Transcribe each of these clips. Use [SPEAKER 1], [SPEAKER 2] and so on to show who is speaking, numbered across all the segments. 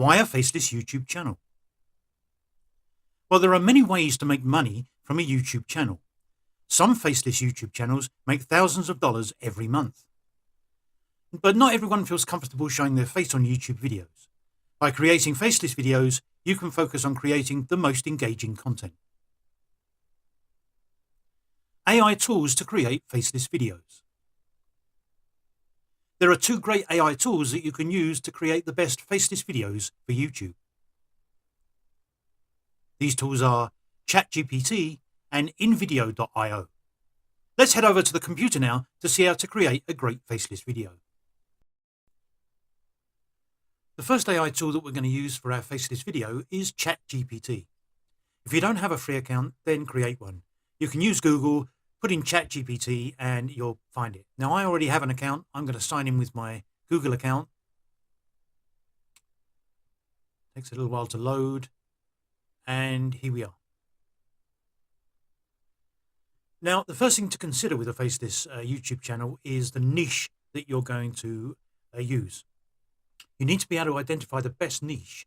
[SPEAKER 1] Why a faceless YouTube channel? Well, there are many ways to make money from a YouTube channel. Some faceless YouTube channels make thousands of dollars every month. But not everyone feels comfortable showing their face on YouTube videos. By creating faceless videos, you can focus on creating the most engaging content. AI tools to create faceless videos. There are two great AI tools that you can use to create the best faceless videos for YouTube. These tools are ChatGPT and InVideo.io. Let's head over to the computer now to see how to create a great faceless video. The first AI tool that we're going to use for our faceless video is ChatGPT. If you don't have a free account, then create one. You can use Google, put in ChatGPT, and you'll find it. Now, I already have an account. I'm going to sign in with my Google account. Takes a little while to load. And here we are. Now, the first thing to consider with a faceless YouTube channel is the niche that you're going to use. You need to be able to identify the best niche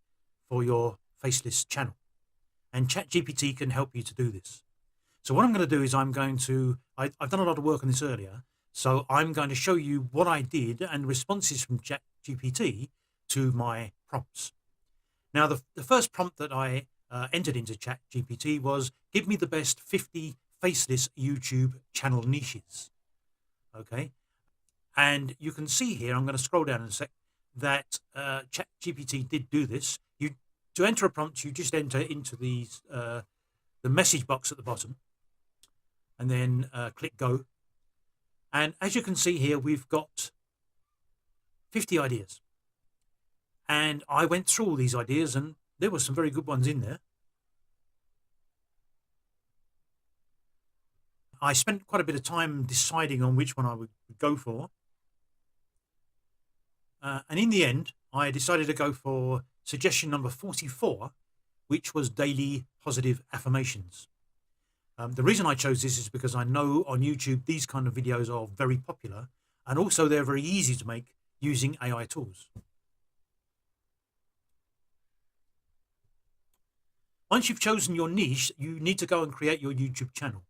[SPEAKER 1] for your faceless channel. And ChatGPT can help you to do this. So what I'm going to do is I've done a lot of work on this earlier. So I'm going to show you what I did and responses from ChatGPT to my prompts. Now, the first prompt that I entered into ChatGPT was, give me the best 50 faceless YouTube channel niches. Okay. And you can see here, I'm going to scroll down in a sec, that ChatGPT did do this. To enter a prompt, you just enter into the message box at the bottom and then click go. And as you can see here, we've got 50 ideas. And I went through all these ideas and there were some very good ones in there. I spent quite a bit of time deciding on which one I would go for. And in the end, I decided to go for suggestion number 44, which was daily positive affirmations. The reason I chose this is because I know on YouTube these kind of videos are very popular, and also they're very easy to make using AI tools. Once you've chosen your niche, you need to go and create your YouTube channel,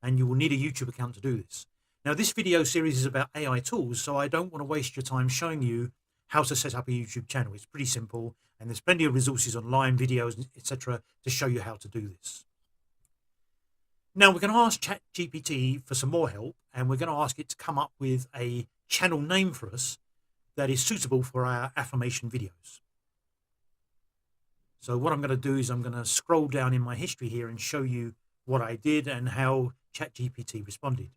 [SPEAKER 1] and you will need a YouTube account to do this. Now, this video series is about AI tools, so I don't want to waste your time showing you how to set up a YouTube channel. It's pretty simple, and there's plenty of resources online, videos, etc., to show you how to do this. Now, we're going to ask ChatGPT for some more help, and we're going to ask it to come up with a channel name for us that is suitable for our affirmation videos. So what I'm going to do is I'm going to scroll down in my history here and show you what I did and how ChatGPT responded.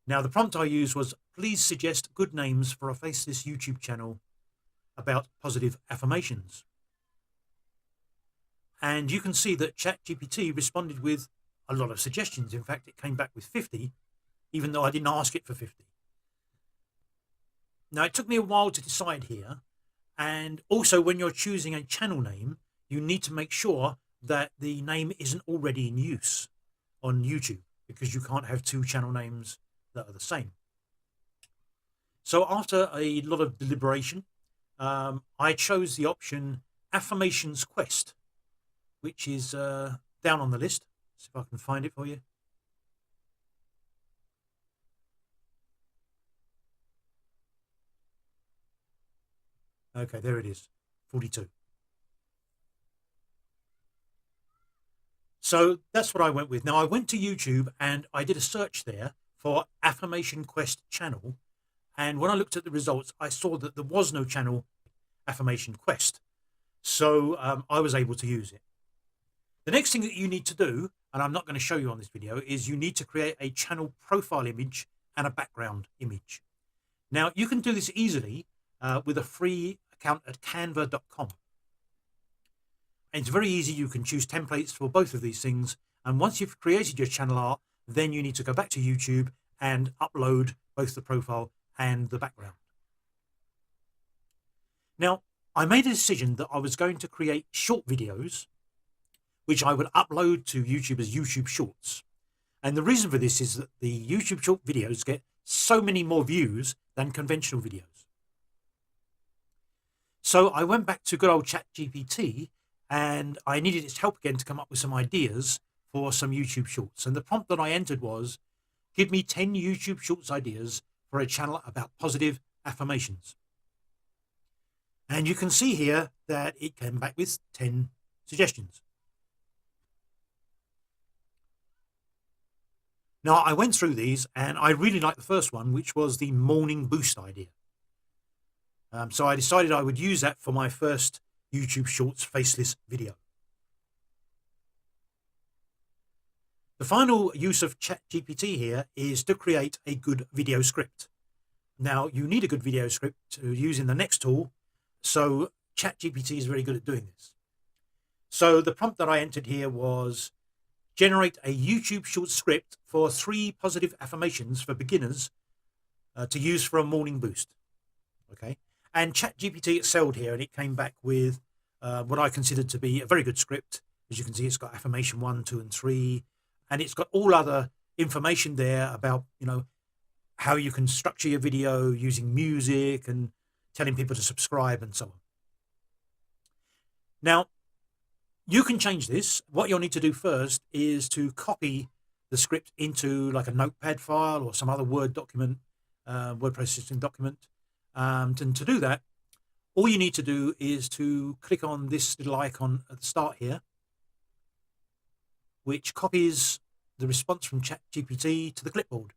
[SPEAKER 1] Now, the prompt I used was, please suggest good names for a faceless YouTube channel about positive affirmations. And you can see that ChatGPT responded with a lot of suggestions. In fact, it came back with 50, even though I didn't ask it for 50. Now, it took me a while to decide here. And also, when you're choosing a channel name, you need to make sure that the name isn't already in use on YouTube, because you can't have two channel names that are the same. So after a lot of deliberation, I chose the option Affirmations Quest, which is down on the list. See if I can find it for you. Okay, there it is, 42. So that's what I went with. Now, I went to YouTube and I did a search there for Affirmation Quest channel. And when I looked at the results, I saw that there was no channel Affirmation Quest. So I was able to use it. The next thing that you need to do, and I'm not going to show you on this video, is you need to create a channel profile image and a background image. Now, you can do this easily with a free account at canva.com. And it's very easy. You can choose templates for both of these things. And once you've created your channel art, then you need to go back to YouTube and upload both the profile and the background. Now, I made a decision that I was going to create short videos, which I would upload to YouTube as YouTube Shorts. And the reason for this is that the YouTube short videos get so many more views than conventional videos. So I went back to good old ChatGPT, and I needed its help again to come up with some ideas for some YouTube shorts. And the prompt that I entered was, give me 10 YouTube shorts ideas for a channel about positive affirmations. And you can see here that it came back with 10 suggestions. Now, I went through these and I really liked the first one, which was the morning boost idea. So I decided I would use that for my first YouTube Shorts Faceless video. The final use of ChatGPT here is to create a good video script. Now, you need a good video script to use in the next tool, so ChatGPT is very good at doing this. So the prompt that I entered here was, generate a YouTube short script for 3 positive affirmations for beginners to use for a morning boost. Okay, and ChatGPT excelled here, and it came back with what I considered to be a very good script. As you can see, it's got affirmation 1, 2, and 3, and it's got all other information there about, how you can structure your video using music and telling people to subscribe and so on. Now, you can change this. What you'll need to do first is to copy the script into like a notepad file or some other Word document, word processing document. And to do that, all you need to do is to click on this little icon at the start here, which copies the response from ChatGPT to the clipboard.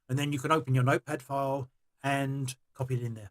[SPEAKER 1] And then you can open your notepad file and copy it in there.